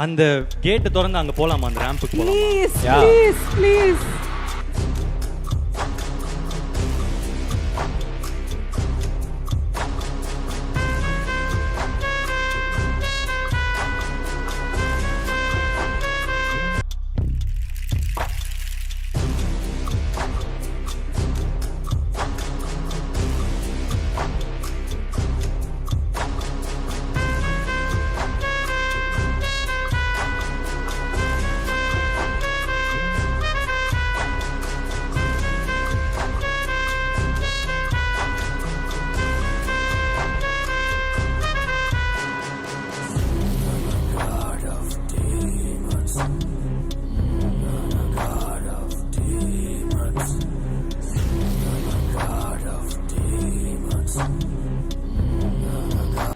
அந்த கேட் திறந்து அங்க போலாமா? அந்த ரேம்புக்கு போலாமா? Please please please.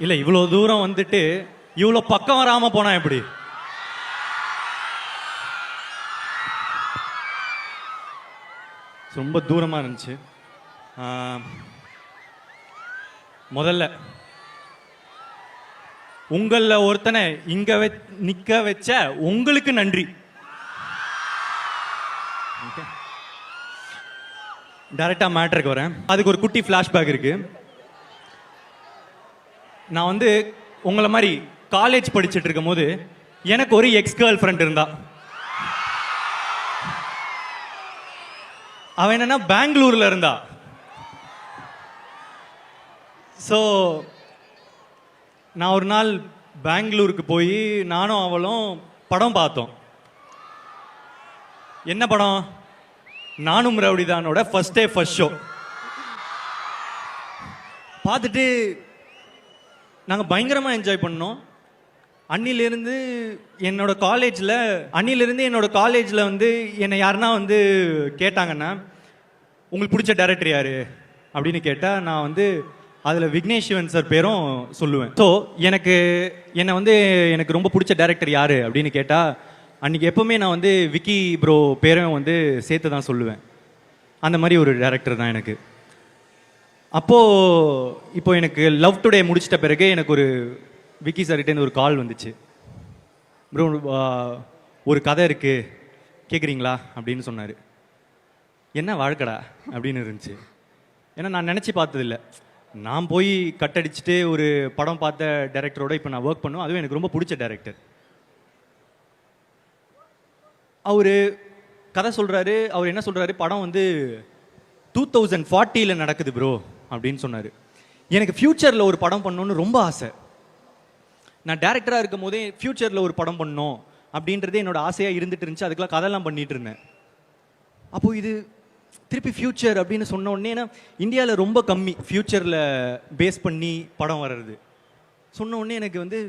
இல்ல இவ்வளவு தூரம் வந்துட்டு இவ்வளவு பக்கம் வராம போனா எப்படி? ரொம்ப தூரமா இருந்துச்சு. முதல்ல உங்கள ஒருத்தனை இங்க நிக்க வச்ச உங்களுக்கு நன்றி. டைரக்டா மேட்டருக்கு வரேன். அதுக்கு ஒரு குட்டி ஃபிளாஷ்பேக் இருக்கு. நான் வந்து உங்களை மாதிரி காலேஜ் படிச்சுட்டு இருக்கும் போது எனக்கு ஒரு எக்ஸ் கேர்ள் ஃப்ரெண்ட் இருந்தா. அவன் என்னன்னா பெங்களூர்ல இருந்தா. ஸோ நான் ஒரு நாள் பெங்களூருக்கு போய் நானும் அவளும் படம் பார்த்தோம். என்ன படம்? நானும் ரவுடிதானோட ஃபர்ஸ்ட் டே ஃபர்ஸ்ட் ஷோ பார்த்துட்டு நாங்கள் பயங்கரமாக என்ஜாய் பண்ணோம். அன்னிலிருந்து என்னோட காலேஜில் வந்து என்னை யாருன்னா வந்து கேட்டாங்கன்னா உங்களுக்கு பிடிச்ச டைரக்டர் யாரு அப்படின்னு கேட்டால் நான் வந்து அதில் விக்னேஷ் சிவன் சார் பேரும் சொல்லுவேன். ஸோ எனக்கு ரொம்ப பிடிச்ச டைரக்டர் யாரு அப்படின்னு கேட்டால் அன்றைக்கி எப்போவுமே நான் வந்து விக்கி ப்ரோ பேரும் வந்து சேர்த்து தான் சொல்லுவேன். அந்த மாதிரி ஒரு டைரக்டர் தான் எனக்கு. இப்போ எனக்கு லவ் டுடே முடிச்சிட்ட பிறகு எனக்கு ஒரு விக்கி சார்கிட்டேருந்து ஒரு கால் வந்துச்சு. ப்ரோ ஒரு கதை இருக்கு கேட்குறீங்களா அப்படின்னு சொன்னார். என்ன வாழ்க்கடா அப்படின்னு இருந்துச்சு. ஏன்னா நான் நினச்சி பார்த்ததில்லை. நான் போய் கட் அடிச்சுட்டு ஒரு படம் பார்த்த டைரக்டரோட இப்போ நான் ஒர்க் பண்ணுவேன். அதுவும் எனக்கு ரொம்ப பிடிச்ச டைரக்டர். அவர் கதை சொல்கிறாரு. அவர் என்ன சொல்கிறாரு, படம் வந்து 2040 நடக்குது ப்ரோ அப்படின்னு சொன்னார். எனக்கு ஃப்யூச்சரில் ஒரு படம் பண்ணணுன்னு ரொம்ப ஆசை. நான் டேரக்டராக இருக்கும் போதே ஃப்யூச்சரில் ஒரு படம் பண்ணணும் அப்படின்றதே என்னோட ஆசையாக இருந்துட்டு இருந்துச்சு. அதுக்கெல்லாம் கதையெல்லாம் பண்ணிட்டு இருந்தேன். அப்போது இது திருப்பி ஃப்யூச்சர் அப்படின்னு சொன்ன உடனே, ஏன்னா இந்தியாவில் ரொம்ப கம்மி ஃப்யூச்சரில் பேஸ் பண்ணி படம் வர்றது. சொன்ன உடனே எனக்கு வந்து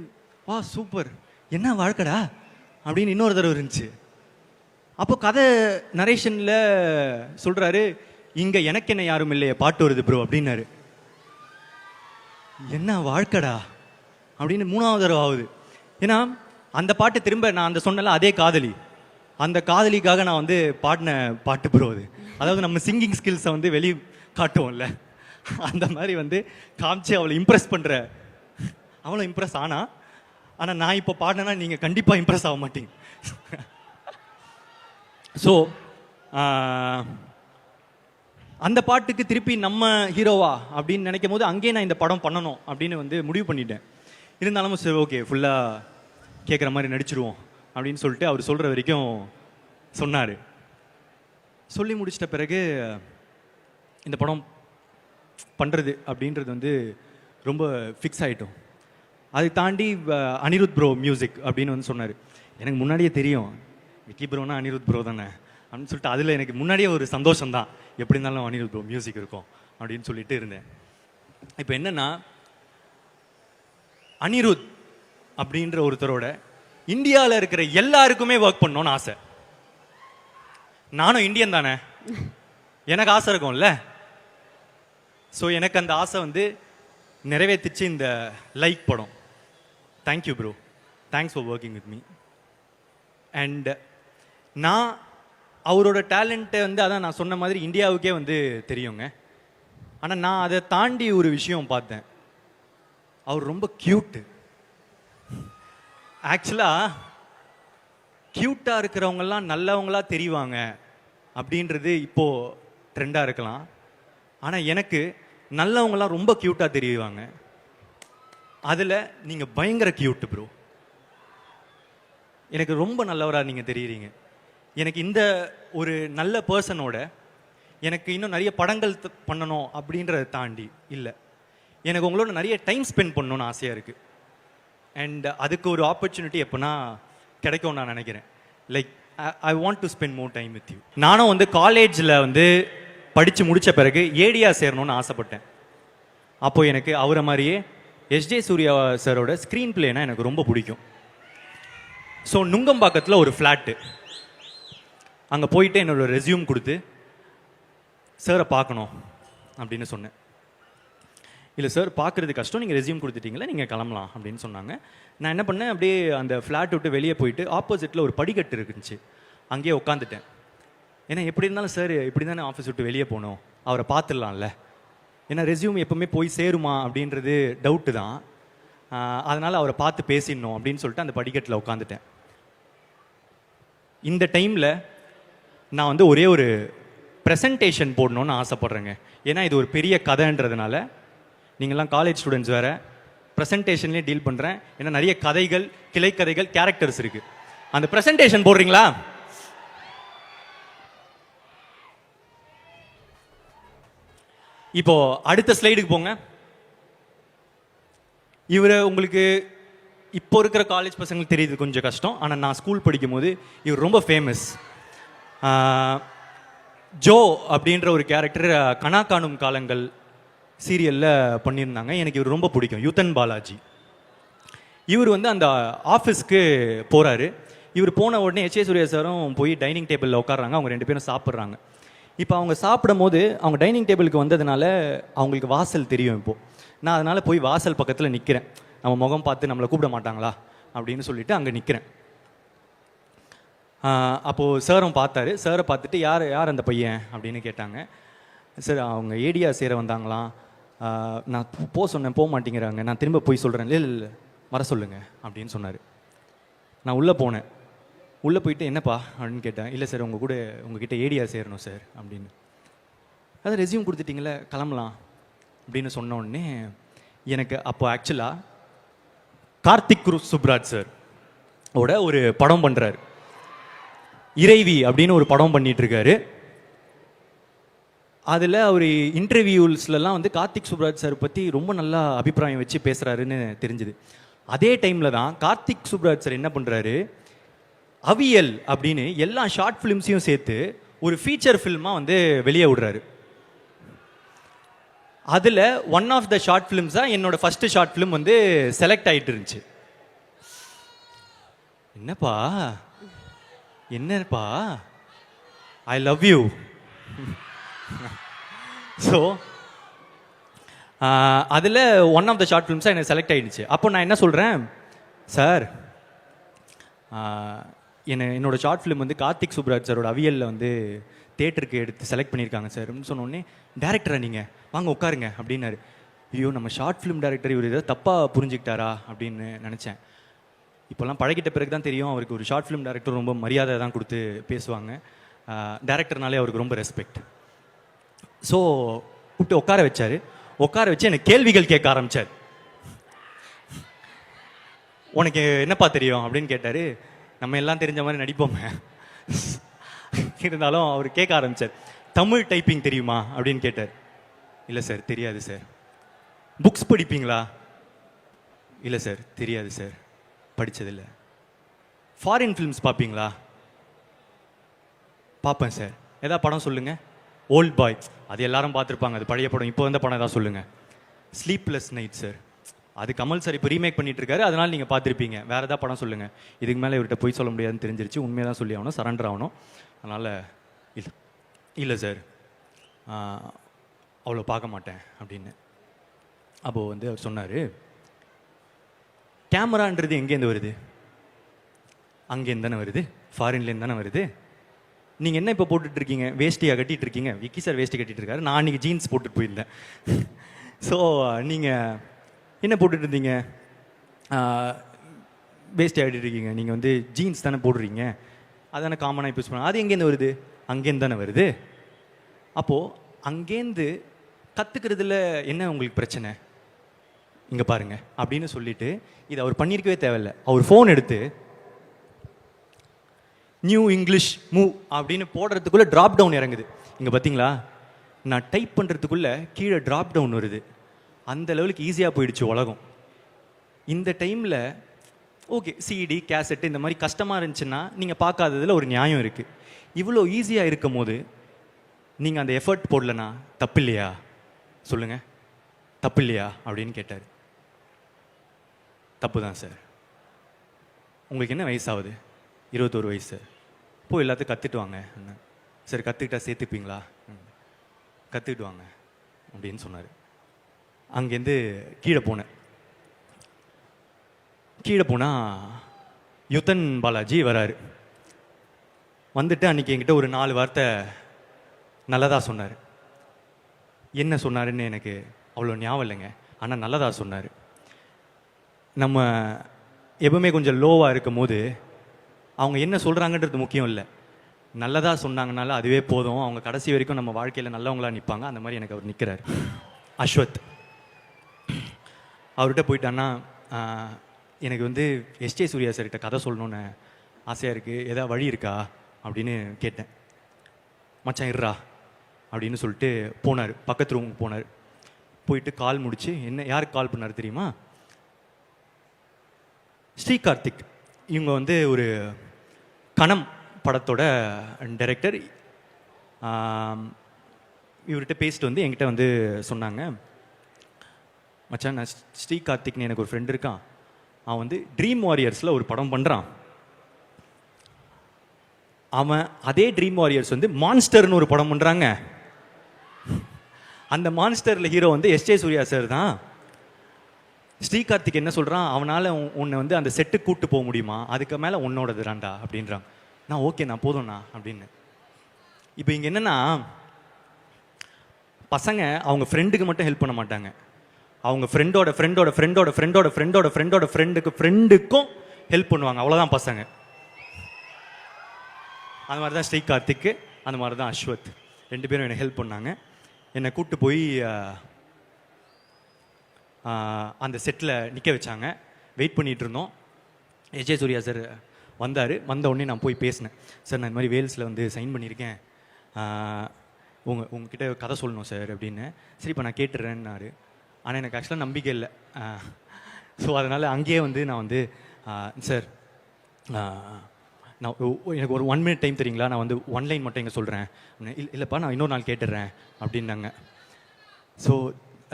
வா சூப்பர், என்ன வாழ்க்கடா அப்படின்னு இன்னொரு தடவை இருந்துச்சு. அப்போ கதை நரேஷனில் சொல்கிறாரு, இங்கே எனக்கு என்ன யாரும் இல்லையே பாட்டு வருது ப்ரோ அப்படின்னாரு. என்ன வாழ்க்கடா அப்படின்னு மூணாவது தடவை ஆகுது. ஏன்னா அந்த பாட்டு திரும்ப நான் அந்த சொன்னல அதே காதலி, அந்த காதலிக்காக நான் வந்து பாடின பாட்டு ப்ரோ அது. அதாவது நம்ம சிங்கிங் ஸ்கில்ஸை வந்து வெளியே காட்டுவோம்ல, அந்த மாதிரி வந்து காமிச்சு அவளை இம்ப்ரெஸ் பண்ணுற. அவளும் இம்ப்ரெஸ் ஆனால் நான் இப்போ பாடினேன்னா நீங்கள் கண்டிப்பாக இம்ப்ரெஸ் ஆக மாட்டீங்க. ஸோ அந்த பாட்டுக்கு திருப்பி நம்ம ஹீரோவா அப்படின்னு நினைக்கும் போது அங்கேயே நான் இந்த படம் பண்ணணும் அப்படின்னு வந்து முடிவு பண்ணிட்டேன். இருந்தாலும் சரி ஓகே ஃபுல்லாக கேட்குற மாதிரி நடிச்சிருவோம் அப்படின்னு சொல்லிட்டு அவர் சொல்கிற வரைக்கும் சொன்னார். சொல்லி முடிச்சிட்ட பிறகு இந்த படம் பண்ணுறது அப்படின்றது வந்து ரொம்ப ஃபிக்ஸ் ஆகிட்டோம். அதை தாண்டி அனிருத் ப்ரோ மியூசிக் அப்படின்னு வந்து சொன்னார். எனக்கு முன்னாடியே தெரியும் விக்கி ப்ரோனா அனிருத் ப்ரோ தானே அப்படின்னு சொல்லிட்டு அதில் எனக்கு முன்னாடியே ஒரு சந்தோஷம் தான், எப்படி இருந்தாலும் அனிருத் ப்ரோ மியூசிக் இருக்கும் அப்படின்னு சொல்லிட்டு இருந்தேன். இப்போ என்னென்னா அனிருத் அப்படின்ற ஒருத்தரோட இந்தியாவில் இருக்கிற எல்லாருக்குமே ஒர்க் பண்ணணும்னு ஆசை. நானும் இந்தியன் தானே, எனக்கு ஆசை இருக்கும்ல. ஸோ எனக்கு அந்த ஆசை வந்து நிறைவேற்றிச்சு இந்த லைக் படம். Thank you bro, thanks for working with me. And நான் அவரோட டேலண்ட்டை வந்து அதான் நான் சொன்ன மாதிரி இந்தியாவுக்கே வந்து தெரியுங்க. ஆனால் நான் அதை தாண்டி ஒரு விஷயம் பார்த்தேன். அவர் ரொம்ப க்யூட்டு. ஆக்சுவலாக க்யூட்டாக இருக்கிறவங்கெல்லாம் நல்லவங்களா தெரிவாங்க அப்படின்றது இப்போது ட்ரெண்டாக இருக்கலாம். ஆனால் எனக்கு நல்லவங்களாம் ரொம்ப க்யூட்டாக தெரிவாங்க. அதில் நீங்கள் பயங்கர க்யூட்டு ப்ரோ. எனக்கு ரொம்ப நல்லவராக நீங்கள் தெரியுறீங்க. எனக்கு இந்த ஒரு நல்ல பர்சனோட எனக்கு இன்னும் நிறைய படங்கள் பண்ணணும் அப்படின்றத தாண்டி இல்லை, எனக்கு உங்களோட நிறைய டைம் ஸ்பெண்ட் பண்ணணும்னு ஆசையாக இருக்குது. அண்ட் அதுக்கு ஒரு ஆப்பர்ச்சுனிட்டி எப்போனா கிடைக்கும் நான் நினைக்கிறேன். Like I want to spend more time with you. நானும் வந்து காலேஜில் வந்து படித்து முடித்த பிறகு ஏடியா சேரணும்னு ஆசைப்பட்டேன். அப்போ எனக்கு அவரை மாதிரியே எஸ்ஜே சூர்யா சாரோட ஸ்க்ரீன் பிளேனா எனக்கு ரொம்ப பிடிக்கும். ஸோ நுங்கம்பாக்கத்தில் ஒரு ஃப்ளாட்டு, அங்கே போயிட்டு என்னோட ரெஸ்யூம் கொடுத்து சாரை பார்க்கணும் அப்படின்னு சொன்னேன். இல்லை சார் பார்க்குறது கஷ்டம், நீங்கள் ரெஸ்யூம் கொடுத்துட்டீங்களா, நீங்கள் கிளம்பலாம் அப்படின்னு சொன்னாங்க. நான் என்ன பண்ணேன், அப்படியே அந்த ஃப்ளாட் விட்டு வெளியே போயிட்டு ஆப்போசிட்டில் ஒரு படிக்கட்டு இருந்துச்சு, அங்கேயே உட்காந்துட்டேன். ஏன்னா எப்படி இருந்தாலும் சார் இப்படி தானே ஆஃபீஸ் விட்டு வெளியே போகணும், அவரை பார்த்துடலாம்ல. ஏன்னா ரெஸ்யூம் எப்போவுமே போய் சேருமா அப்படின்றது டவுட்டு தான். அதனால் அவரை பார்த்து பேசிடணும் அப்படின்னு சொல்லிட்டு அந்த படிக்கட்டில் உட்காந்துட்டேன். இந்த டைமில் நான் வந்து ஒரே ஒரு ப்ரெசன்டேஷன் போடணும்னு ஆசைப்பட்றேங்க. ஏன்னா இது ஒரு பெரிய கதைன்றதுனால, நீங்கள்லாம் காலேஜ் ஸ்டூடெண்ட்ஸ் வேறு, ப்ரெசன்டேஷன்லேயே டீல் பண்ணுறேன். ஏன்னா நிறைய கதைகள், கிளைக்கதைகள், கேரக்டர்ஸ் இருக்குது. அந்த ப்ரெசன்டேஷன் போடுறீங்களா? இப்போ அடுத்த ஸ்லைடுக்கு போங்க. இவர் உங்களுக்கு இப்போ இருக்கிற காலேஜ் பசங்களுக்கு தெரியுது கொஞ்சம் கஷ்டம், ஆனால் நான் ஸ்கூல் படிக்கும் போது இவர் ரொம்ப ஃபேமஸ். ஜோ அப்படின்ற ஒரு கேரக்டர் கனா காணும் காலங்கள் சீரியலில் பண்ணியிருந்தாங்க. எனக்கு இவர் ரொம்ப பிடிக்கும், யுத்தன் பாலாஜி. இவர் வந்து அந்த ஆஃபீஸ்க்கு போகிறாரு. இவர் போன உடனே எச் ஏ சூர்யா சாரும் போய் டைனிங் டேபிளில் உட்காடுறாங்க. அவங்க 2 பேரும் சாப்பிட்றாங்க. இப்போ அவங்க சாப்பிடும் போது அவங்க டைனிங் டேபிளுக்கு வந்ததுனால அவங்களுக்கு வாசல் தெரியும். இப்போது நான் அதனால் போய் வாசல் பக்கத்தில் நிற்கிறேன். நம்ம முகம் பார்த்து நம்மளை கூப்பிட மாட்டாங்களா அப்படின்னு சொல்லிட்டு அங்கே நிற்கிறேன். அப்போது சாரும் பார்த்தாரு. சாரை பார்த்துட்டு யார் அந்த பையன் அப்படின்னு கேட்டாங்க. சார் அவங்க ஏடியா சேர வந்தாங்களாம், நான் போக சொன்னேன், போக மாட்டேங்கிறாங்க, நான் திரும்ப போய் சொல்கிறேன். இல்லை வர சொல்லுங்கள் அப்படின்னு சொன்னார். நான் உள்ளே போனேன். உள்ளே போயிட்டு என்னப்பா அப்படின்னு கேட்டேன். இல்லை சார் உங்ககிட்ட ஏடியா சேரணும் சார் அப்படின்னு. அதை ரெஸ்யூம் கொடுத்துட்டிங்களே, கிளம்பலாம் அப்படின்னு சொன்ன உடனே எனக்கு அப்போ ஆக்சுவலாக கார்த்திக் சுப்ராஜ் சார் ஓட ஒரு படம் பண்ணுறாரு, இறைவி அப்படின்னு ஒரு படம் பண்ணிட்டு இருக்காரு. அதில் அவர் இன்டர்வியூஸ்லாம் வந்து கார்த்திக் சுப்ராஜ் சார் பற்றி ரொம்ப நல்லா அபிப்பிராயம் வச்சு பேசுகிறாருன்னு தெரிஞ்சுது. அதே டைமில் தான் கார்த்திக் சுப்ராஜ் சார் என்ன பண்ணுறாரு, அவியல் அப்படின்னு எல்லா ஷார்ட் ஃபிலிம்ஸையும் சேர்த்து ஒரு ஃபீச்சர் ஃபில்மாக வந்து வெளியே விடுறாரு. அதில் ஒன் ஆஃப் த ஷார்ட் ஃபிலிம்ஸாக என்னோட ஃபர்ஸ்ட் ஷார்ட் ஃபிலிம் வந்து செலக்ட் ஆகிட்டு இருந்துச்சு. என்னப்பா ஐ லவ் யூ. ஸோ அதில் ஒன் ஆஃப் த ஷார்ட் ஃபிலிம்ஸாக எனக்கு செலக்ட் ஆகிடுச்சு. அப்போ நான் என்ன சொல்கிறேன், சார் என்னோட ஷார்ட் ஃபிலிம் வந்து கார்த்திக் சுப்ராஜ் சாரோட அவியலில் வந்து தேட்டருக்கு எடுத்து செலக்ட் பண்ணியிருக்காங்க சார் சொன்னோடனே, டேரக்டரா நீங்கள் வாங்க உட்காருங்க அப்படின்னாரு. ஐயோ நம்ம ஷார்ட் ஃபிலிம் டேரக்டர் இவர் ஏதாவது தப்பாக புரிஞ்சுக்கிட்டாரா அப்படின்னு நினச்சேன். இப்போல்லாம் பழகிட்ட பிறகு தான் தெரியும், அவருக்கு ஒரு ஷார்ட் ஃபிலிம் டேரக்டர் ரொம்ப மரியாதை தான் கொடுத்து பேசுவாங்க. டேரக்டர்னாலே அவருக்கு ரொம்ப ரெஸ்பெக்ட். ஸோ கூப்பிட்டு உட்கார வச்சார். உட்கார வச்சு எனக்கு கேள்விகள் கேட்க ஆரம்பித்தார். உனக்கு என்னப்பா தெரியும் அப்படின்னு கேட்டார். நம்ம எல்லாம் தெரிஞ்ச மாதிரி நடிப்போமே, இருந்தாலும் அவர் கேட்க ஆரம்பித்தார். தமிழ் டைப்பிங் தெரியுமா அப்படின்னு கேட்டார். இல்லை சார் தெரியாது சார். புக்ஸ் படிப்பீங்களா? இல்லை சார் தெரியாது சார், படித்ததில்லை. ஃபாரின் ஃபிலிம்ஸ் பார்ப்பீங்களா? பார்ப்பேன் சார். எதாவது படம் சொல்லுங்கள். ஓல்ட் பாய், அது எல்லாரும் பார்த்துருப்பாங்க, அது பழைய படம். இப்போ வந்த படம் ஏதாவது சொல்லுங்கள். ஸ்லீப்லெஸ் நைட் சார், அது கமல் சார் இப்போ ரீமேக் பண்ணிட்டு இருக்காரு, அதனால நீங்கள் பார்த்துருப்பீங்க. வேறு ஏதாவது படம் சொல்லுங்கள். இதுக்கு மேலே இவர்கிட்ட போய் சொல்ல முடியாதுன்னு தெரிஞ்சிருச்சு. உண்மையாக தான் சொல்லி ஆகணும், சரண்டர் ஆகணும். அதனால் இல்லை இல்லை சார், அவ்வளோ பார்க்க மாட்டேன் அப்படின்னு. அப்போது வந்து அவர் சொன்னார், கேமரான்றது எங்கேருந்து வருது? அங்கேருந்து தானே வருது, ஃபாரின்லேருந்து தானே வருது. நீங்கள் என்ன இப்போ போட்டுட்டு இருக்கீங்க? வேஷ்டியாக கட்டிகிட்டு இருக்கீங்க. விக்கி சார் வேஷ்டி கட்டிகிட்டு இருக்காரு, நான் அன்றைக்கி ஜீன்ஸ் போட்டுட்டு போயிருந்தேன். ஸோ நீங்கள் என்ன போட்டுட்டு இருந்தீங்க? வேஷ்டி ஆகிட்டு இருக்கீங்க. நீங்கள் வந்து ஜீன்ஸ் தானே போடுறீங்க, அதானே காமனாக யூஸ் பண்ண. அது எங்கேருந்து வருது? அங்கேருந்து தானே வருது. அப்போது அங்கேருந்து கற்றுக்கிறதுல என்ன உங்களுக்கு பிரச்சனை? இங்கே பாருங்க அப்படின்னு சொல்லிட்டு, இது அவர் பண்ணியிருக்கவே தேவையில்லை. அவர் ஃபோன் எடுத்து நியூ இங்கிலீஷ் மூவ் அப்படின்னு போடுறதுக்குள்ளே ட்ராப் டவுன் இறங்குது. இங்கே பார்த்தீங்களா, நான் டைப் பண்ணுறதுக்குள்ளே கீழே ட்ராப் டவுன் வருது. அந்த லெவலுக்கு ஈஸியாக போயிடுச்சு உலகம். இந்த டைமில் ஓகே, சிடி கேசட்டு இந்த மாதிரி கஷ்டமாக இருந்துச்சுன்னா நீங்கள் பார்க்காததில் ஒரு நியாயம் இருக்குது. இவ்வளோ ஈஸியாக இருக்கும் போது நீங்கள் அந்த எஃபர்ட் போடலனா தப்பு இல்லையா? சொல்லுங்கள், தப்பு இல்லையா அப்படின்னு கேட்டார். தப்பு தான் சார். உங்களுக்கு என்ன வயசாகுது? 21 வயசு. போய் எல்லாத்தையும் கற்றுட்டு வாங்க. சரி, கற்றுக்கிட்டா சேர்த்துப்பீங்களா? கற்றுக்கிட்டு வாங்க அப்படின்னு சொன்னார். அங்கேருந்து கீழே போனேன். கீழே போனால் யுத்தன் பாலாஜி வராரு. வந்துட்டு அன்றைக்கி என்கிட்ட ஒரு 4 வார்த்தை நல்லதாக சொன்னார். என்ன சொன்னாருன்னு எனக்கு அவ்வளோ ஞாபகம் இல்லைங்க, ஆனால் நல்லதாக சொன்னார். நம்ம எப்பவுமே கொஞ்சம் லோவாக இருக்கும் போது அவங்க என்ன சொல்கிறாங்கன்றது முக்கியம் இல்லை, நல்லதாக சொன்னாங்கனால அதுவே போதும். அவங்க கடைசி வரைக்கும் நம்ம வாழ்க்கையில் நல்லவங்களாக நிற்பாங்க. அந்த மாதிரி எனக்கு அவர் நிற்கிறார். அஸ்வத் அவர்கிட்ட போயிட்டான்னா, எனக்கு வந்து எஸ்ஜே சூர்யா சார்கிட்ட கதை சொல்லணுன்னு ஆசையாக இருக்குது, ஏதாவது வழி இருக்கா அப்படின்னு கேட்டேன். மச்சான் இருறா அப்படின்னு சொல்லிட்டு போனார். பக்கத்து ரூமுக்கு போனார். போயிட்டு கால் முடிச்சு, என்ன யாருக்கு கால் பண்ணார் தெரியுமா? ஸ்ரீ கார்த்திக். இவங்க வந்து ஒரு கணம் படத்தோட டைரக்டர். இவர்கிட்ட பேசிட்டு வந்து என்கிட்ட வந்து சொன்னாங்க, மச்சான் நான் ஸ்ரீ கார்த்திக்னு எனக்கு ஒரு ஃப்ரெண்ட் இருக்கான், அவன் வந்து ட்ரீம் வாரியர்ஸில் ஒரு படம் பண்ணுறான். அவன் அதே ட்ரீம் வாரியர்ஸ் வந்து மான்ஸ்டர்னு ஒரு படம் பண்ணுறாங்க. அந்த மான்ஸ்டரில் ஹீரோ வந்து எஸ்ஜே சூர்யா சார் தான். ஸ்ரீ கார்த்திக் என்ன சொல்கிறான், அவனால் உன்னை வந்து அந்த செட்டுக்கு கூப்பிட்டு போக முடியுமா? அதுக்கு மேலே உன்னோடது ராண்டா அப்படின்றான். நான் ஓகே, நான் போதும்ண்ணா அப்படின்னு. இப்போ இங்கே என்னென்னா, பசங்க அவங்க ஃப்ரெண்டுக்கு மட்டும் ஹெல்ப் பண்ண மாட்டாங்க, அவங்க ஃப்ரெண்டோட ஃப்ரெண்டோட ஃப்ரெண்டோட ஃப்ரெண்டோட ஃப்ரெண்டோட ஃப்ரெண்டோட ஃப்ரெண்டுக்கும் ஹெல்ப் பண்ணுவாங்க. அவ்வளோதான் பசங்க. அந்த மாதிரி தான் ஸ்ரீ கார்த்திக்கு, அந்த மாதிரி தான் அஸ்வத். 2 பேரும் என்னை ஹெல்ப் பண்ணாங்க. என்னை கூப்பிட்டு போய் அந்த செட்டில் நிற்க வச்சாங்க. வெயிட் பண்ணிகிட்டு இருந்தோம். எஸ்ஜே சூர்யா சார் வந்தார். வந்த உடனே நான் போய் பேசினேன். சார் நான் இந்த மாதிரி வேல்ஸில் வந்து சைன் பண்ணியிருக்கேன், உங்ககிட்ட கதை சொல்லணும் சார் அப்படின்னு. சரி இப்போ நான் கேட்டுறேன்னாரு. ஆனால் எனக்கு ஆக்சுவலாக நம்பிக்கை இல்லை. ஸோ அதனால் அங்கேயே வந்து நான் வந்து சார் நான் எனக்கு ஒரு 1 minute டைம் தெரியுங்களா, நான் வந்து 1 line மட்டும் இங்கே சொல்கிறேன். இல்லைப்பா நான் இன்னொரு நாள் கேட்டுடுறேன் அப்படின்னாங்க. ஸோ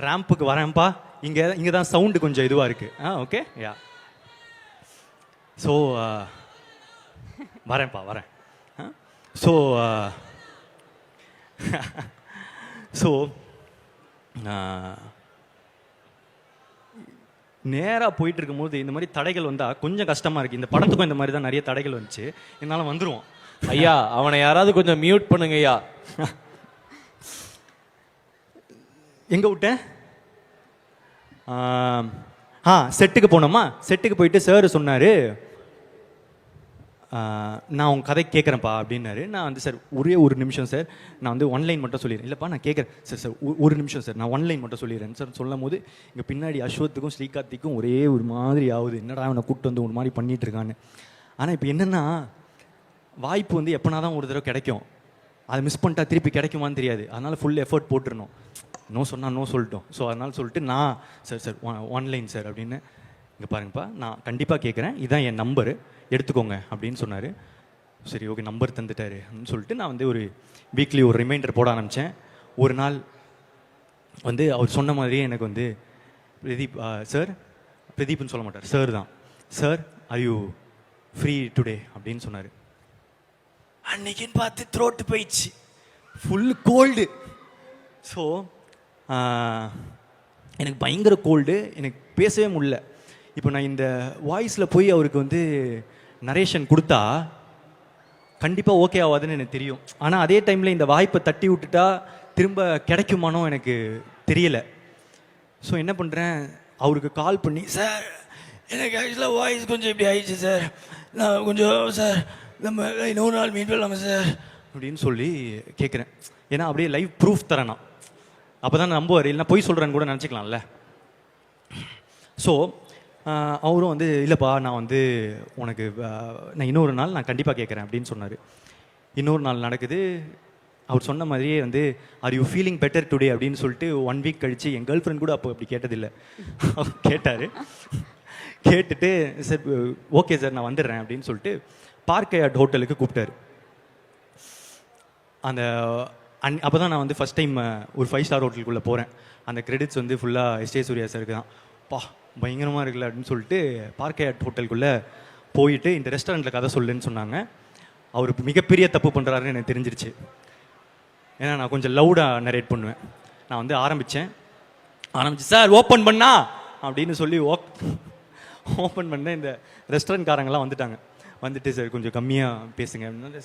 ரேம்புக்கு வரேன்ப்பா, இங்கே தான் சவுண்டு கொஞ்சம் இதுவாக இருக்குது. Okay yeah. ஸோ வரேன்ப்பா வரேன். ஸோ ஸோ நேராக போயிட்டு இருக்கும்போது இந்த மாதிரி தடைகள் வந்தால் கொஞ்சம் கஷ்டமாக இருக்குது. இந்த படத்துக்கும் இந்த மாதிரி தான் நிறைய தடைகள் வந்துச்சு. என்னால் வந்துடுவோம். ஐயா அவனை யாராவது கொஞ்சம் மியூட் பண்ணுங்க ஐயா. எங்கே விட்டேன்? செட்டுக்கு போனோமா. செட்டுக்கு போயிட்டு சார் சொன்னார், நான் உங்கள் கதை கேட்குறேன்ப்பா அப்படின்னாரு. நான் வந்து சார் ஒரே ஒரு நிமிஷம் சார், நான் வந்து 1 line மட்டும் சொல்லிடுறேன். இல்லைப்பா நான் கேட்குறேன் சார். சார் ஒரு நிமிஷம் சார், நான் 1 line மட்டும் சொல்லிடுறேன் சார். சொல்லும் போது இங்கே பின்னாடி அஸ்வத்துக்கும் ஸ்ரீகார்த்திக்கும் ஒரே ஒரு மாதிரி ஆகுது, என்னடா அவனை கூப்பிட்டு வந்து ஒரு மாதிரி பண்ணிகிட்டு இருக்கான்னு. ஆனால் இப்போ என்னென்னா, வாய்ப்பு வந்து எப்போனா தான் ஒரு தடவை கிடைக்கும், அதை மிஸ் பண்ணிட்டா திருப்பி கிடைக்குமான்னு தெரியாது. அதனால் ஃபுல் எஃபர்ட் போட்டுருணும். நோ சொன்னால் நோ சொல்லிட்டோம். ஸோ அதனால் சொல்லிட்டு நான் சார் 1 line சார் அப்படின்னு, இங்கே பாருங்கப்பா நான் கண்டிப்பாக கேட்குறேன், இதுதான் என் நம்பரு எடுத்துக்கோங்க அப்படின்னு சொன்னார். சரி ஓகே நம்பர் தந்துட்டாரு அப்படின்னு சொல்லிட்டு நான் வந்து ஒரு வீக்லி ஒரு ரிமைண்டர் போட ஆரம்பித்தேன். ஒரு நாள் வந்து அவர் சொன்ன மாதிரியே எனக்கு வந்து பிரதீப் சார் பிரதீப்னு சொல்ல மாட்டார், சார் தான். Sir are you free today அப்படின்னு சொன்னார். அன்னைக்குன்னு பார்த்து த்ரோட்டு போயிடுச்சு, ஃபுல் கோல்டு. ஸோ எனக்கு பயங்கர கோல்டு, எனக்கு பேசவே முடியல. இப்போ நான் இந்த வாய்ஸில் போய் அவருக்கு வந்து நரேஷன் கொடுத்தா கண்டிப்பாக ஓகே ஆகாதுன்னு எனக்கு தெரியும். ஆனால் அதே டைமில் இந்த வாய்ப்பை தட்டி விட்டுட்டா திரும்ப கிடைக்குமானோ எனக்கு தெரியல. ஸோ என்ன பண்ணுறேன், அவருக்கு கால் பண்ணி, சார் எனக்கு ஆக்சுவலாக வாய்ஸ் கொஞ்சம் இப்படி ஆயிடுச்சு சார், நான் கொஞ்சம் சார் நம்ம இன்னொரு நாள் மீட் பண்ணலாமா சார் அப்படின்னு சொல்லி கேட்குறேன். ஏன்னா அப்படியே லைவ் ப்ரூஃப் தரேன், அப்போ தான் நம்புவார், இல்லைனா பொய் சொல்கிறேன்னு கூட நினச்சிக்கலாம்ல. ஸோ அவரும் வந்து இல்லைப்பா நான் வந்து உனக்கு நான் இன்னொரு நாள் நான் கண்டிப்பாக கேட்குறேன் அப்படின்னு சொன்னார். இன்னொரு நாள் நடக்குது. அவர் சொன்ன மாதிரியே வந்து are you feeling better today அப்படின்னு சொல்லிட்டு 1 வீக் கழித்து, என் கேர்ள் ஃப்ரெண்ட் கூட அப்போ அப்படி கேட்டதில்லை, அவர் கேட்டார். கேட்டுட்டு சார் ஓகே சார் நான் வந்துடுறேன் அப்படின்னு சொல்லிட்டு பார்க்கயாட் ஹோட்டலுக்கு கூப்பிட்டாரு. அந்த அப்போ தான் நான் வந்து ஃபஸ்ட் டைம் ஒரு 5 ஸ்டார் ஹோட்டலுக்குள்ளே போகிறேன். அந்த கிரெடிட்ஸ் வந்து ஃபுல்லாக எஸ்.ஜே. சூர்யா சாருக்கு தான். பா பயங்கரமாக இருக்குல்ல அப்படின்னு சொல்லிட்டு பார்க்கயாட் ஹோட்டலுக்குள்ளே போயிட்டு இந்த ரெஸ்டாரண்ட்டில் கதை சொல்லுன்னு சொன்னாங்க. அவர் மிகப்பெரிய தப்பு பண்ணுறாருன்னு எனக்கு தெரிஞ்சிருச்சு. ஏன்னா நான் கொஞ்சம் லவுடாக நரேட் பண்ணுவேன். நான் வந்து ஆரம்பிச்சு சார் ஓப்பன் பண்ணா அப்படின்னு சொல்லி ஓப்பன் பண்ண இந்த ரெஸ்டாரண்ட்காரங்கெல்லாம் வந்துட்டு சார் கொஞ்சம் கம்மியாக பேசுங்க அப்படின்னா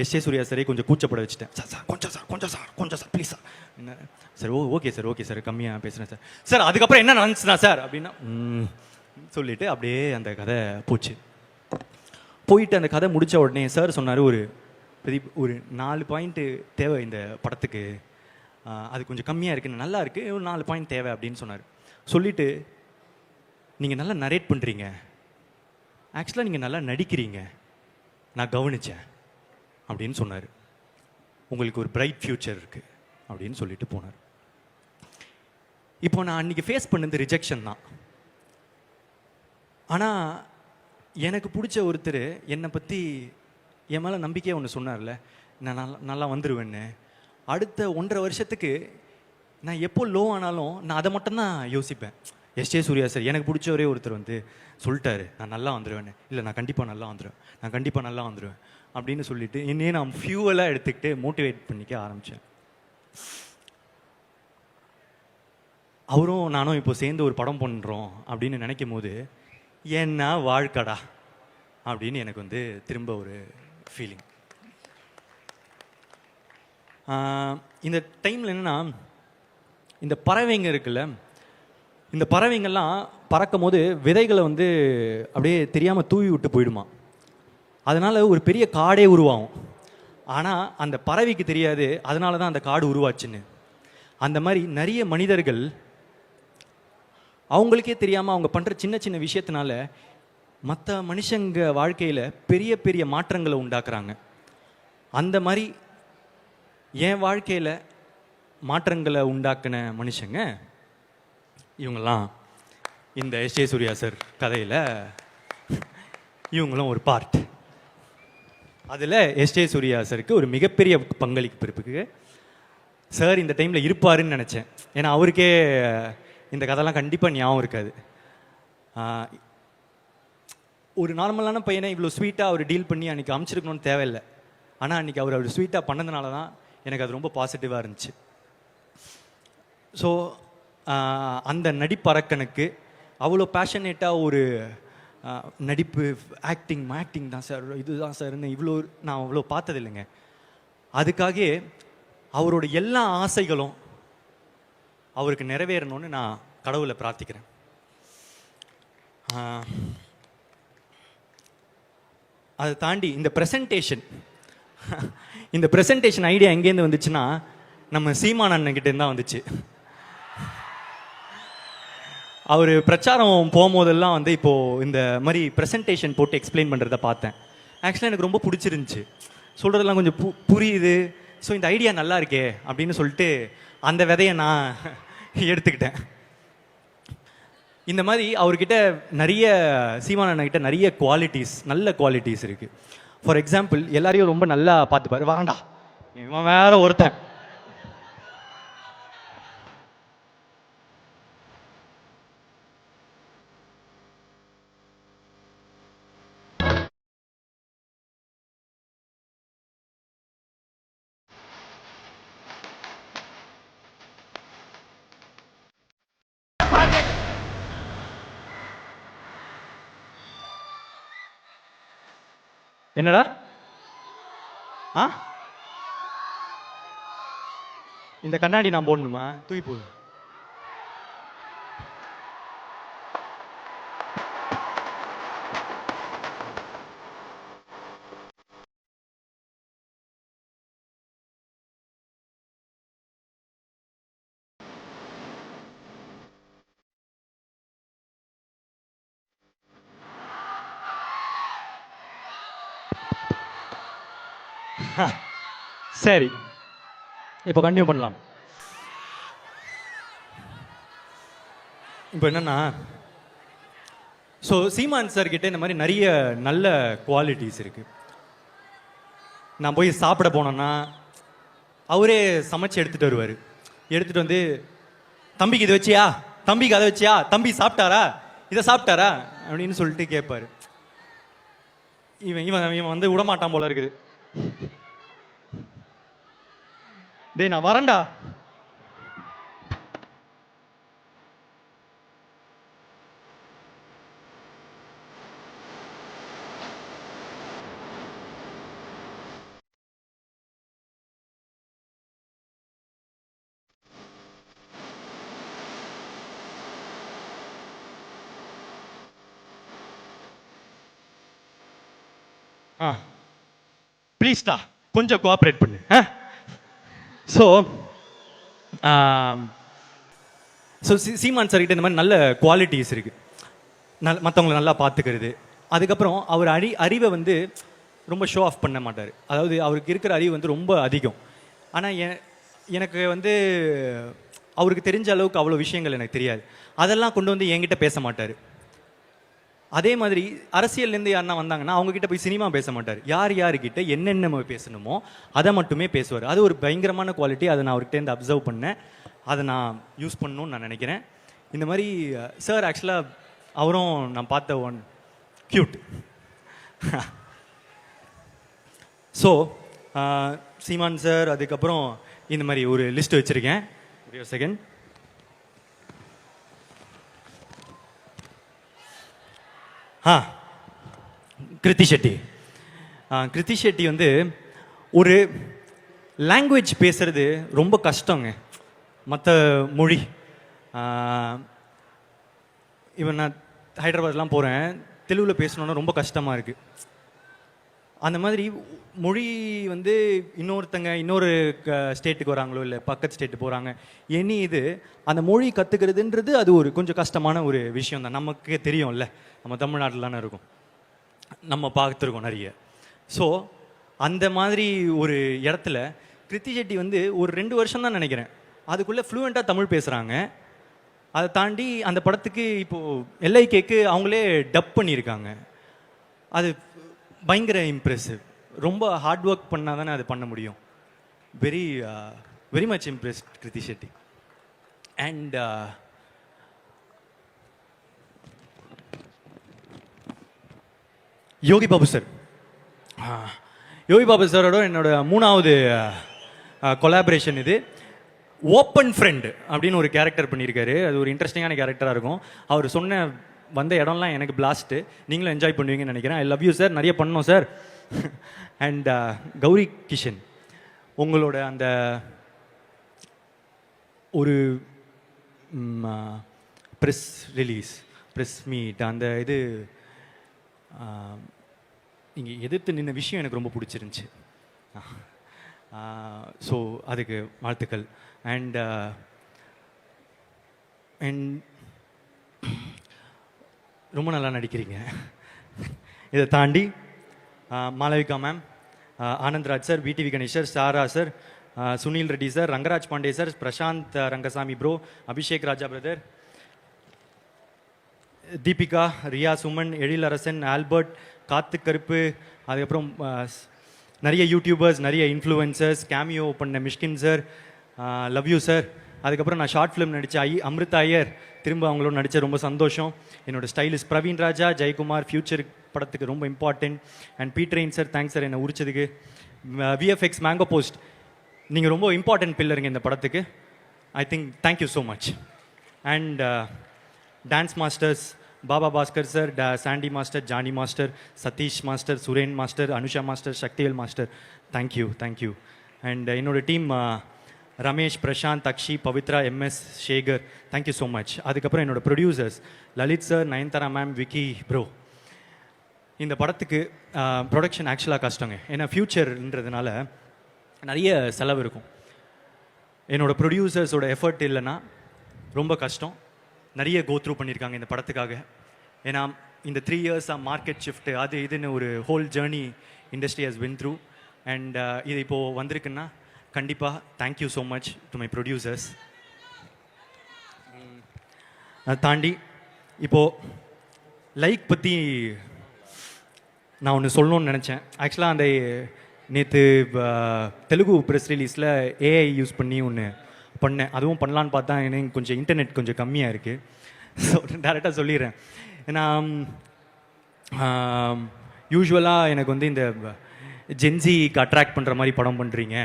எஸ்.ஜே. சூர்யா சாரே கொஞ்சம் கூச்சப்பட வச்சுட்டேன். சார் கொஞ்சம் சார் ப்ளீஸ் சார் என்ன சார் ஓகே சார் கம்மியாக பேசுகிறேன் சார். சார் அதுக்கப்புறம் என்ன நடந்துச்சுனா சார் அப்படின்னா சொல்லிவிட்டு அப்படியே அந்த கதை போயிட்டு அந்த கதை முடித்த உடனே சார் சொன்னார், ஒரு 4 பாயிண்ட்டு தேவை இந்த படத்துக்கு, அது கொஞ்சம் கம்மியாக இருக்குன்னு, நல்லா இருக்குது, ஒரு 4 பாயிண்ட் தேவை அப்படின்னு சொன்னார். சொல்லிவிட்டு நீங்கள் நல்லா நரேட் பண்ணுறீங்க, ஆக்சுவலாக நீங்கள் நல்லா நடிக்கிறீங்க, நான் கவனித்தேன் அப்படின்னு சொன்னார். உங்களுக்கு ஒரு பிரைட் ஃப்யூச்சர் இருக்குது அப்படின்னு சொல்லிட்டு போனார். இப்போ நான் அன்றைக்கி ஃபேஸ் பண்ணது ரிஜெக்ஷன் தான். ஆனால் எனக்கு பிடிச்ச ஒருத்தர் என்னை பற்றி என் மேலே நம்பிக்கையாக ஒன்று சொன்னார்ல, நான் நல்லா வந்துடுவேன்னு. அடுத்த 1.5 வருஷத்துக்கு நான் எப்போ லோ ஆனாலும் நான் அதை மட்டும்தான் யோசிப்பேன். எஸ்.ஜே. சூர்யா சார் எனக்கு பிடிச்ச ஒரே ஒருத்தர் வந்து சொல்லிட்டாரு நான் நல்லா வந்துடுவேன்னு. இல்லை நான் கண்டிப்பாக நல்லா வந்துடுவேன் அப்படின்னு சொல்லிட்டு என்னையே நான் ஃபியூவலாக எடுத்துக்கிட்டு மோட்டிவேட் பண்ணிக்க ஆரம்பித்தேன். அவரும் நானும் இப்போ சேர்ந்து ஒரு படம் பண்ணுறோம் அப்படின்னு நினைக்கும் போது என்ன வாழ்க்கடா அப்படின்னு எனக்கு வந்து திரும்ப ஒரு ஃபீலிங். இந்த டைமில் என்னென்னா, இந்த பறவைங்க இருக்குல்ல, இந்த பறவைங்கள்லாம் பறக்கும் போது விதைகளை வந்து அப்படியே தெரியாமல் தூவி விட்டு போயிடுமா. அதனால் ஒரு பெரிய காடே உருவாகும். ஆனால் அந்த பறவைக்கு தெரியாது அதனால தான் அந்த காடு உருவாச்சுன்னு. அந்த மாதிரி நிறைய மனிதர்கள் அவங்களுக்கே தெரியாமல் அவங்க பண்ணுற சின்ன சின்ன விஷயத்தினால மற்ற மனுஷங்க வாழ்க்கையில் பெரிய பெரிய மாற்றங்களை உண்டாக்குறாங்க. அந்த மாதிரி என் வாழ்க்கையில் மாற்றங்களை உண்டாக்குன மனுஷங்க இவங்கெல்லாம் இந்த எஸ்.ஜே. சூர்யா சார் கதையில் இவங்களும் ஒரு பார்ட். அதில் எஸ்.ஜே. சூர்யா சாருக்கு ஒரு மிகப்பெரிய பங்களிப்பு இருக்கு. சார் இந்த டைமில் இருப்பாருன்னு நினச்சேன். ஏன்னா அவருக்கே இந்த கதைலாம் கண்டிப்பாக ஞாபகம் இருக்காது. ஒரு நார்மலான பையனை இவ்வளோ ஸ்வீட்டாக அவர் டீல் பண்ணி அன்றைக்கி அமைச்சிருக்கணும்னு தேவையில்லை. ஆனால் அன்றைக்கி அவர் ஸ்வீட்டாக பண்ணதுனால தான் எனக்கு அது ரொம்ப பாசிட்டிவாக இருந்துச்சு. ஸோ அந்த நடிப்பறக்கனுக்கு அவ்வளோ பேஷனேட்டாக ஒரு நடிப்பு ஆக்டிங் தான் சார், இதுதான் சார்னு நான் அவ்வளோ பார்த்ததில்லைங்க. அதுக்காக அவரோட எல்லா ஆசைகளும் அவருக்கு நிறைவேறணும்னு நான் கடவுளை பிரார்த்திக்கிறேன். அதை தாண்டி இந்த ப்ரெசன்டேஷன் ஐடியா எங்கேருந்து வந்துச்சுன்னா நம்ம சீமான் அண்ணன்கிட்டேருந்து தான் வந்துச்சு. அவர் பிரச்சாரம் போகும்போதெல்லாம் வந்து இப்போது இந்த மாதிரி ப்ரெசன்டேஷன் போட்டு எக்ஸ்பிளைன் பண்ணுறத பார்த்தேன். ஆக்சுவலாக எனக்கு ரொம்ப பிடிச்சிருந்துச்சு, சொல்கிறதெல்லாம் கொஞ்சம் புரியுது. ஸோ இந்த ஐடியா நல்லா இருக்கே அப்படின்னு சொல்லிட்டு அந்த விதையை நான் எடுத்துக்கிட்டேன். இந்த மாதிரி அவர்கிட்ட நிறைய சீமான் அண்ணன்கிட்ட நிறைய நல்ல குவாலிட்டிஸ் இருக்குது. ஃபார் எக்ஸாம்பிள் எல்லாரையும் ரொம்ப நல்லா பார்த்துப்பாரு. வாண்டா இவன் வேற ஒருத்தன். என்னடா? ஆ, இந்த கண்ணாடி நான் போடணுமா? தூக்கி போடு. சரி, இப்போ கண்டினியூ பண்ணலாம். இப்போ என்னன்னா, ஸோ சீமான் சார் கிட்ட இந்த மாதிரி நிறைய நல்ல குவாலிட்டிஸ் இருக்கு. நான் போய் சாப்பிட போனேன்னா அவரே சமைச்சு எடுத்துட்டு வருவார். எடுத்துட்டு வந்து, தம்பிக்கு இது வச்சியா, தம்பிக்கு அதை வச்சியா, தம்பி சாப்பிட்டாரா, இதை சாப்பிட்டாரா அப்படின்னு சொல்லிட்டு கேட்பாரு. இவன் இவன் இவன் வந்து விடமாட்டான் போல இருக்குது. டேய் நான் வரேன்டா. ப்ளீஸ்டா கொஞ்சம் கோஆப்ரேட் பண்ணு. ஸோ ஸோ சீமான் சார் கிட்ட இந்த மாதிரி நல்ல குவாலிட்டிஸ் இருக்கு. மற்றவங்களை நல்லா பார்த்துக்கிறது. அதுக்கப்புறம் அவர் அறிவை வந்து ரொம்ப ஷோ ஆஃப் பண்ண மாட்டார். அதாவது அவருக்கு இருக்கிற அறிவு வந்து ரொம்ப அதிகம். ஆனால் எனக்கு வந்து அவருக்கு தெரிஞ்ச அளவுக்கு அவ்வளோ விஷயங்கள் எனக்கு தெரியாது. அதெல்லாம் கொண்டு வந்து என்கிட்ட பேச மாட்டார். அதே மாதிரி அரசியல்லேருந்து யாருன்னா வந்தாங்கன்னா அவங்ககிட்ட போய் சினிமா பேச மாட்டார். யார் யாருக்கிட்ட என்னென்ன பேசணுமோ அதை மட்டுமே பேசுவார். அது ஒரு பயங்கரமான குவாலிட்டி. அதை நான் அவர்கிட்ட அப்சர்வ் பண்ணேன். அதை நான் யூஸ் பண்ணணும்னு நான் நினைக்கிறேன். இந்த மாதிரி சார் ஆக்சுவலாக அவரும் நான் பார்த்த ஒன் க்யூட். ஸோ சீமான் சார், அதுக்கப்புறம் இந்த மாதிரி ஒரு லிஸ்ட் வச்சுருக்கேன். ஒரு செகண்ட். கிருத்தி ஷெட்டி. கிருத்தி ஷெட்டி வந்து ஒரு லாங்குவேஜ் பேசுறது ரொம்ப கஷ்டங்க. மற்ற மொழி, இவன் நான் ஹைதராபாத்லாம் போகிறேன், தெலுங்கில் பேசணுன்னா ரொம்ப கஷ்டமாக இருக்குது. அந்த மாதிரி மொழி வந்து இன்னொரு ஸ்டேட்டுக்கு வராங்களோ இல்லை பக்கத்து ஸ்டேட்டு போகிறாங்க, இது அந்த மொழி கற்றுக்கிறதுன்றது அது ஒரு கொஞ்சம் கஷ்டமான ஒரு விஷயம் தான். நமக்கே தெரியும்ல, நம்ம தமிழ்நாட்டில் தானே இருக்கும், நம்ம பார்த்துருக்கோம் நிறைய. ஸோ அந்த மாதிரி ஒரு இடத்துல கிருத்தி ஷெட்டி வந்து ஒரு 2 வருஷம் தான் நினைக்கிறேன், அதுக்குள்ளே ஃப்ளூயண்ட்டாக தமிழ் பேசுகிறாங்க. அதை தாண்டி அந்த படத்துக்கு இப்போது LIKக்கு அவங்களே டப் பண்ணியிருக்காங்க. அது பயங்கர இம்ப்ரெசிவ். ரொம்ப ஹார்ட் ஒர்க் பண்ணால் தானே அது பண்ண முடியும். Very much impressed Krithi Shetty. And Yogi Babu sir. Yogi Babu சாரோட என்னோட 3வது கொலாபரேஷன் இது. ஓப்பன் ஃப்ரெண்ட் அப்படின்னு ஒரு கேரக்டர் பண்ணியிருக்காரு. அது ஒரு இன்ட்ரெஸ்டிங்கான கேரக்டராக இருக்கும். அவர் சொன்ன வந்த இடம்லாம் எனக்கு பிளாஸ்ட்டு. நீங்களும் என்ஜாய் பண்ணுவீங்கன்னு நினைக்கிறேன். ஐ லவ் யூ சார். நிறைய பண்ணோம் சார். அண்ட் கௌரி கிஷன், உங்களோட அந்த ஒரு ப்ரெஸ் ரிலீஸ், ப்ரெஸ் மீட், அந்த இது நீங்கள் எதிர்த்து நின்ன விஷயம் எனக்கு ரொம்ப பிடிச்சிருந்துச்சி. ஸோ அதுக்கு வாழ்த்துக்கள். அண்ட் ரொம்ப நல்லா நடிக்கிறீங்க. இதை தாண்டி Malavika ma'am, Anandraj sir, VTV Ganesh sir, Sara sir, Sunil Reddy sir, Rangaraj Pandey sir, Prashanth Rangaswamy bro, Abhishek Raja brother, Deepika, Riya Suman, Ezhilarasan, Albert, Kaathu Karuppu, அதுக்கப்புறம் நிறைய யூடியூபர்ஸ், நிறைய இன்ஃப்ளூயன்சர்ஸ், கேமியோ பண்ண Mysskin sir, love you sir. அதுக்கப்புறம் நான் ஷார்ட் ஃபிலிம் நடித்த அமிர்தா ஐயர், திரும்ப அவங்களோட நடித்த ரொம்ப சந்தோஷம். என்னோட ஸ்டைலிஸ்ட் பிரவீன் ராஜா, ஜெயக்குமார், ஃபியூச்சர் படத்துக்கு ரொம்ப important. And Peter Hein sir, thanks sir என்னை உரிச்சதுக்கு. VFX மேங்கோ போஸ்ட், நீங்கள் ரொம்ப இம்பார்ட்டன்ட் பில்லருங்க இந்த படத்துக்கு. I think thank you so much. And dance masters, Baba Bhaskar sir, Sandy master, Johnny master, Sathish master, Suren master, Anusha master, Sakthivel master, thank you. And என்னோட team Ramesh, Prashanth, Akshi, Pavithra, MS, Sekar, thank you so much. அதுக்கப்புறம் என்னோட producers Lalith sir, Nayanthara ma'am, Vicky bro. இந்த படத்துக்கு ப்ரொடக்ஷன் ஆக்சுவலாக கஷ்டங்க. ஏன்னா ஃப்யூச்சர்ன்றதுனால நிறைய செலவு இருக்கும். என்னோட ப்ரொடியூசர்ஸோட எஃபர்ட் இல்லைன்னா ரொம்ப கஷ்டம். நிறைய கோத்ரூ பண்ணியிருக்காங்க இந்த படத்துக்காக. ஏன்னா இந்த 3 இயர்ஸாக மார்க்கெட் ஷிஃப்ட்டு அது இதுன்னு ஒரு whole journey industry has win through. And இது இப்போது வந்திருக்குன்னா கண்டிப்பாக thank you so much to my producers. அதை தாண்டி இப்போது லைக் பற்றி நான் ஒன்று சொல்லணும்னு நினச்சேன். ஆக்சுவலாக அந்த நேற்று தெலுங்கு ப்ரெஸ் ரிலீஸில் ஏஐ யூஸ் பண்ணி ஒன்று பண்ணேன். அதுவும் பண்ணலான்னு பார்த்தா எனக்கு கொஞ்சம் இன்டர்நெட் கொஞ்சம் கம்மியாக இருக்குது. ஸோ டேரெக்டாக சொல்லிடுறேன். ஏன்னா யூஸ்வலாக எனக்கு வந்து இந்த ஜென்சிக்கு அட்ராக்ட் பண்ணுற மாதிரி படம் பண்ணுறீங்க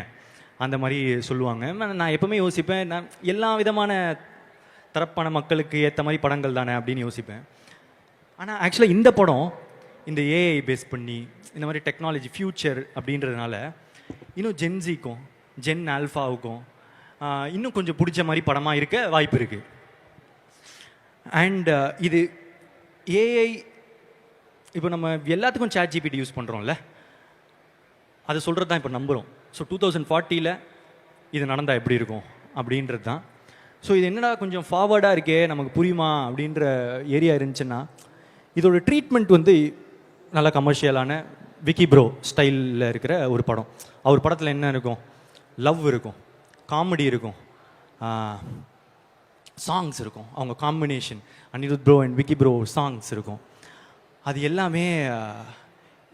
அந்த மாதிரி சொல்லுவாங்க. நான் எப்போவுமே யோசிப்பேன், நான் எல்லா விதமான தரப்பான மக்களுக்கு ஏற்ற மாதிரி படங்கள் தானே அப்படின்னு யோசிப்பேன். ஆனால் ஆக்சுவலாக இந்த படம் இந்த ஏஐ பேஸ் பண்ணி இந்த மாதிரி டெக்னாலஜி ஃப்யூச்சர் அப்படின்றதுனால இன்னும் ஜென்சிக்கும் ஜென் ஆல்ஃபாவுக்கும் இன்னும் கொஞ்சம் பிடிச்ச மாதிரி படமாக இருக்க வாய்ப்பு இருக்குது. அண்ட் இது ஏஐ இப்போ நம்ம எல்லாத்துக்கும் ChatGPT யூஸ் பண்ணுறோம்ல, அதை சொல்கிறது தான் இப்போ நம்புகிறோம். ஸோ 2040 இது நடந்தால் எப்படி இருக்கும் அப்படின்றது தான். ஸோ இது என்னடா கொஞ்சம் ஃபார்வர்டாக இருக்கே, நமக்கு புரியுமா அப்படின்ற ஏரியா இருந்துச்சுன்னா இதோட ட்ரீட்மெண்ட் வந்து நல்லா கமர்ஷியலான விக்கி ப்ரோ ஸ்டைலில் இருக்கிற ஒரு படம். அவர் படத்தில் என்ன இருக்கும்? லவ் இருக்கும், காமெடி இருக்கும், சாங்ஸ் இருக்கும். அவங்க combination Anirudh bro and Vicky bro songs இருக்கும். அது எல்லாமே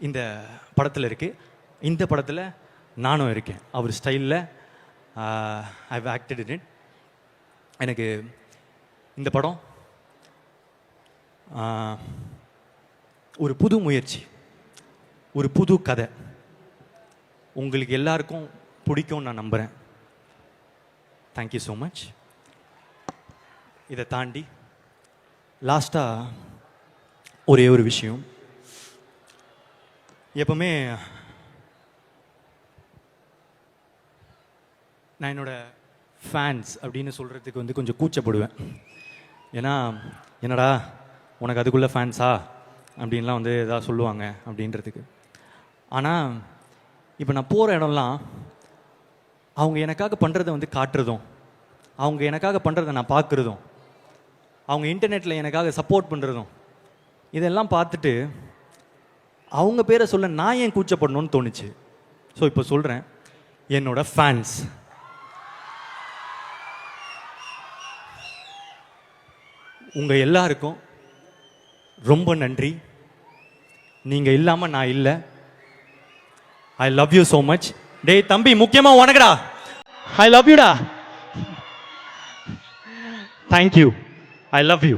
இந்த படத்தில் இருக்குது. இந்த படத்தில் நானும் இருக்கேன் அவர் ஸ்டைலில். I have acted in it. எனக்கு இந்த படம் ஒரு புது முயற்சி, ஒரு புது கதை. உங்களுக்கு எல்லாருக்கும் பிடிக்கும்னு நான் நம்புகிறேன். Thank you so much. இதை தாண்டி லாஸ்ட்டாக ஒரே ஒரு விஷயம். எப்பவுமே நான் என்னோடய ஃபேன்ஸ் அப்படின்னு சொல்கிறதுக்கு வந்து கொஞ்சம் கூச்சப்படுவேன். ஏன்னா என்னடா உனக்கு அதுக்குள்ளே ஃபேன்ஸா அப்படின்லாம் வந்து எதாவது சொல்லுவாங்க அப்படின்றதுக்கு. ஆனால் இப்போ நான் போகிற இடம்லாம் அவங்க எனக்காக பண்ணுறதை வந்து காட்டுறதும், அவங்க எனக்காக பண்ணுறதை நான் பார்க்குறதும், அவங்க இன்டர்நெட்டில் எனக்காக சப்போர்ட் பண்ணுறதும், இதெல்லாம் பார்த்துட்டு அவங்க பேரை சொல்ல நான் ஏன் கூச்சப்படணும்னு தோணுச்சு. ஸோ இப்போ சொல்கிறேன், என்னோட ஃபேன்ஸ் உங்கள் எல்லாருக்கும் ரொம்ப நன்றி. நீங்கள் இல்லாமல் நான் இல்லை. I love you so much. டேய் தம்பி, முக்கியமாக உனக்குடா, ஐ லவ் யூடா. தேங்க்யூ. I love you.